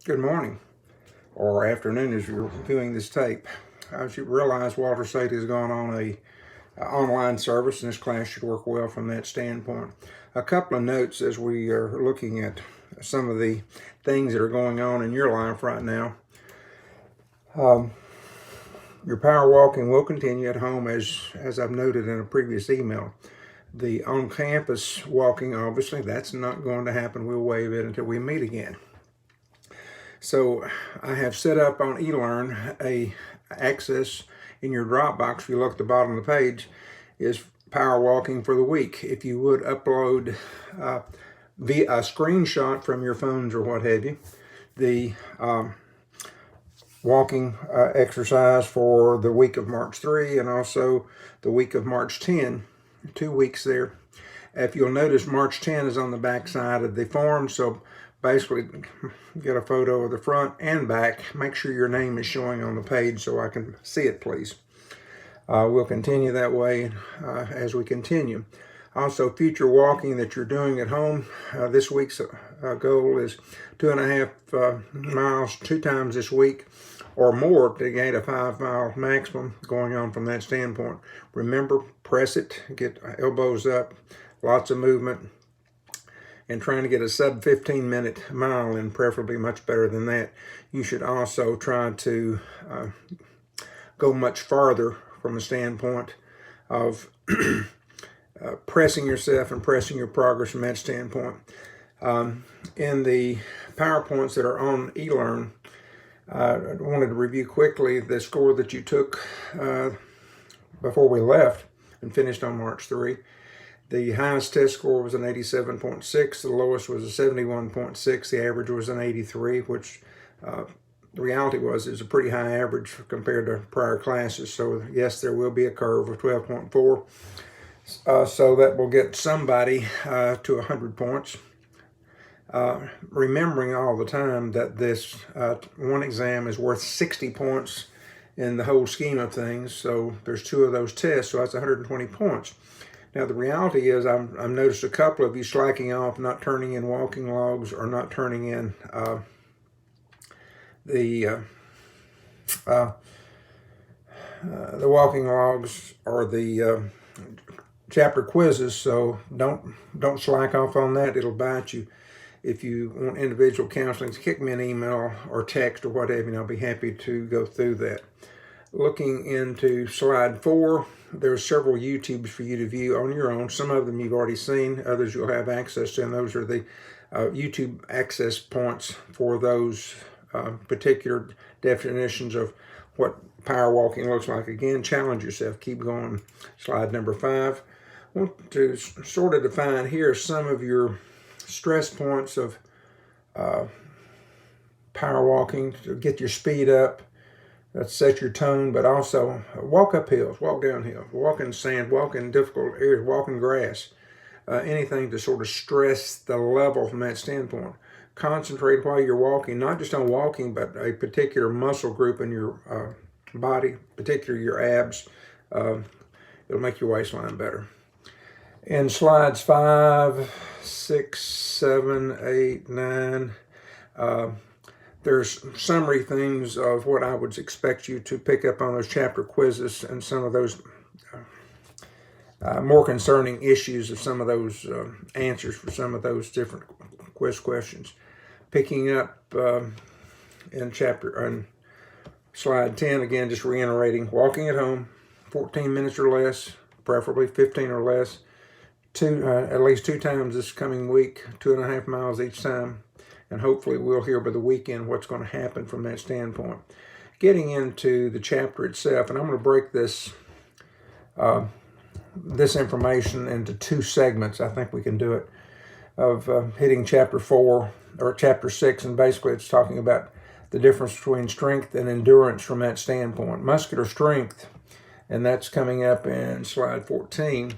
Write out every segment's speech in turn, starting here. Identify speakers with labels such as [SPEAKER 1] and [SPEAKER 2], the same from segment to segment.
[SPEAKER 1] Good morning, or afternoon as you're viewing this tape. As you realize, Walter Sate has gone on a online service, and this class should work well from that standpoint. A couple of notes as we are looking at some of the things that are going on in your life right now. Your power walking will continue at home, as I've noted in a previous email. The on-campus walking, obviously, that's not going to happen. We'll waive it until we meet again. So I have set up on eLearn a access in your Dropbox. If you look at the bottom of the page, is power walking for the week. If you would upload via a screenshot from your phones or what have you, the walking exercise for the week of March 3 and also the week of March 10, 2 weeks there. If you'll notice, March 10 is on the back side of the form, so basically get a photo of the front and back. Make sure your name is showing on the page so I can see it, please. We'll continue that way as we continue. Also, future walking that you're doing at home, this week's goal is 2.5 miles 2 times this week or more to get a 5-mile maximum going on from that standpoint. Remember, press it, get elbows up, lots of movement, and trying to get a sub 15-minute mile in, preferably much better than that. You should also try to go much farther from a standpoint of pressing yourself and pressing your progress from that standpoint. In the PowerPoints that are on eLearn, I wanted to review quickly the score that you took before we left and finished on March 3. The highest test score was an 87.6. The lowest was a 71.6. The average was an 83, which the reality was is a pretty high average compared to prior classes. So yes, there will be a curve of 12.4. So that will get somebody to 100 points. Remembering all the time that this one exam is worth 60 points in the whole scheme of things. So there's 2 of those tests, so that's 120 points. Now, the reality is I've noticed a couple of you slacking off, not turning in walking logs or not turning in the walking logs or the chapter quizzes. So don't slack off on that. It'll bite you. If you want individual counseling, kick me an email or text or whatever, and I'll be happy to go through that. Looking into slide 4, there's several YouTubes for you to view on your own. Some of them you've already seen, others you'll have access to, and those are the YouTube access points for those particular definitions of what power walking looks like. Again, challenge yourself. Keep going. Slide number 5. I want to sort of define here some of your stress points of power walking to get your speed up. Set your tone, but also walk up hills, walk down hills, walk in sand, walk in difficult areas, walk in grass. Anything to sort of stress the level from that standpoint. Concentrate while you're walking, not just on walking, but a particular muscle group in your body, particularly your abs. It'll make your waistline better. In slides 5, 6, 7, 8, 9, there's summary things of what I would expect you to pick up on those chapter quizzes and some of those more concerning issues of some of those answers for some of those different quiz questions. Picking up in slide 10, again, just reiterating, walking at home, 14 minutes or less, preferably 15 or less, at least 2 times this coming week, 2.5 miles each time. And hopefully we'll hear by the weekend what's going to happen from that standpoint. Getting into the chapter itself, and I'm going to break this information into 2 segments. I think we can do it, of hitting chapter 4 or chapter 6, and basically it's talking about the difference between strength and endurance from that standpoint. Muscular strength, and that's coming up in slide 14.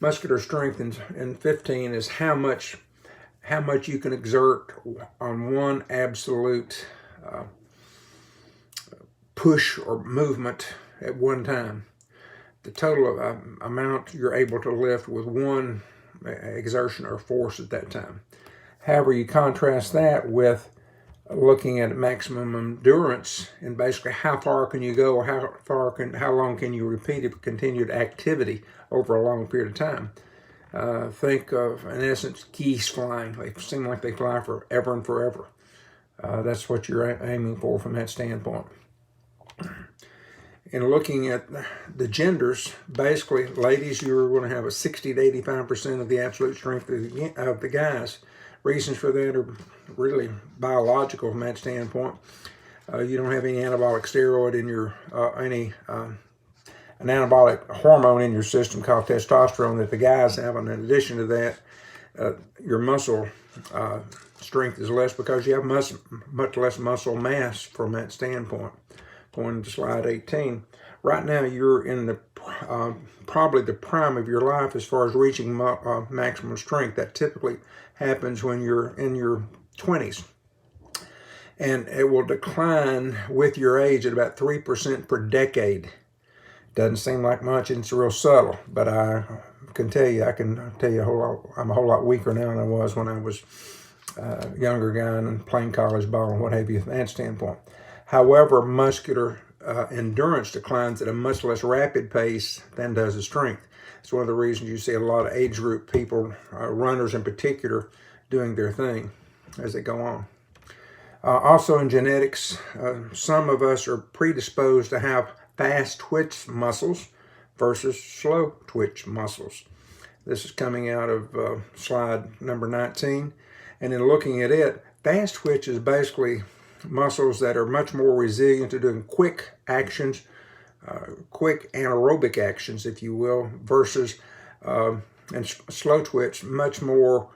[SPEAKER 1] Muscular strength in 15 is how much you can exert on one absolute push or movement at one time. The total amount you're able to lift with one exertion or force at that time. However, you contrast that with looking at maximum endurance and basically how far can you go, or how long can you repeat it, continued activity over a long period of time. Think of, in essence, geese flying. They seem like they fly forever and forever. That's what you're aiming for from that standpoint. And looking at the genders, basically, ladies, you're going to have a 60 to 85% of the absolute strength of the guys. Reasons for that are really biological from that standpoint. You don't have any anabolic steroid in your, an anabolic hormone in your system called testosterone that the guys have. And in addition to that, your muscle strength is less because you have much less muscle mass from that standpoint. Going to slide 18. Right now, you're in the probably the prime of your life as far as reaching maximum strength. That typically happens when you're in your 20s. And it will decline with your age at about 3% per decade. Doesn't seem like much, and it's real subtle, but I can tell you a whole lot. I'm a whole lot weaker now than I was when I was a younger guy and playing college ball and what have you from that standpoint. However, muscular endurance declines at a much less rapid pace than does the strength. It's one of the reasons you see a lot of age group people, runners in particular, doing their thing as they go on. Also in genetics, some of us are predisposed to have fast twitch muscles versus slow twitch muscles. This is coming out of slide number 19. And in looking at it, fast twitch is basically muscles that are much more resilient to doing quick actions, quick anaerobic actions, if you will, versus and slow twitch, much more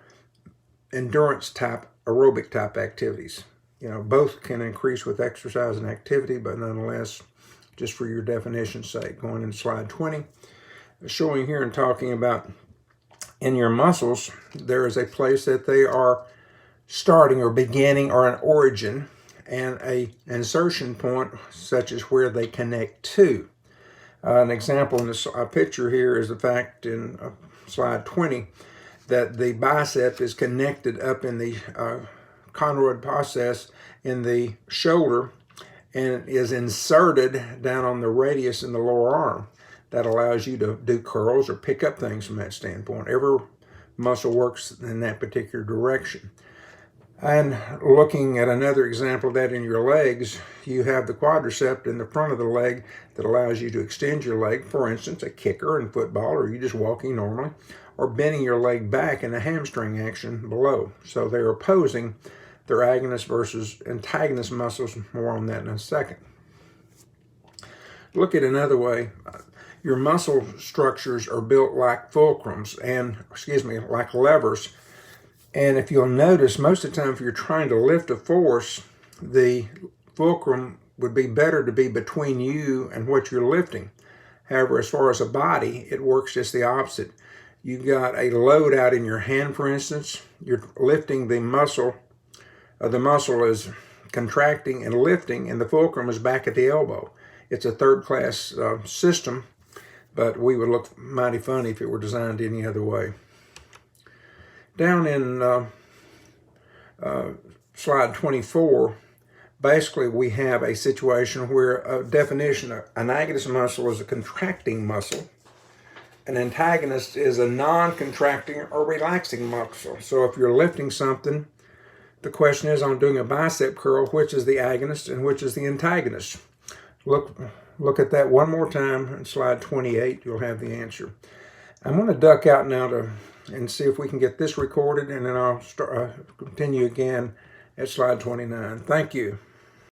[SPEAKER 1] endurance type, aerobic type activities. You know, both can increase with exercise and activity, but nonetheless, just for your definition's sake, going in slide 20, showing here and talking about in your muscles, there is a place that they are starting or beginning or an origin, and an insertion point such as where they connect to. An example in this picture here is the fact in slide 20 that the bicep is connected up in the conoid process in the shoulder and is inserted down on the radius in the lower arm. That allows you to do curls or pick up things from that standpoint. Every muscle works in that particular direction. And looking at another example of that in your legs, you have the quadricep in the front of the leg that allows you to extend your leg, for instance, a kicker in football, or you just walking normally, or bending your leg back in a hamstring action below. So they're opposing their agonist versus antagonist muscles. More on that in a second. Look at another way. Your muscle structures are built like fulcrums like levers. And if you'll notice, most of the time if you're trying to lift a force, the fulcrum would be better to be between you and what you're lifting. However, as far as a body, it works just the opposite. You've got a load out in your hand, for instance. You're lifting the muscle. The muscle is contracting and lifting, and the fulcrum is back at the elbow. It's a third-class system, but we would look mighty funny if it were designed any other way. Down in slide 24, basically we have a situation where a definition, an agonist muscle is a contracting muscle. An antagonist is a non-contracting or relaxing muscle. So if you're lifting something, the question is, on doing a bicep curl, which is the agonist and which is the antagonist? Look at that one more time in slide 28. You'll have the answer. I'm going to duck out now and see if we can get this recorded, and then I'll continue again at slide 29. Thank you.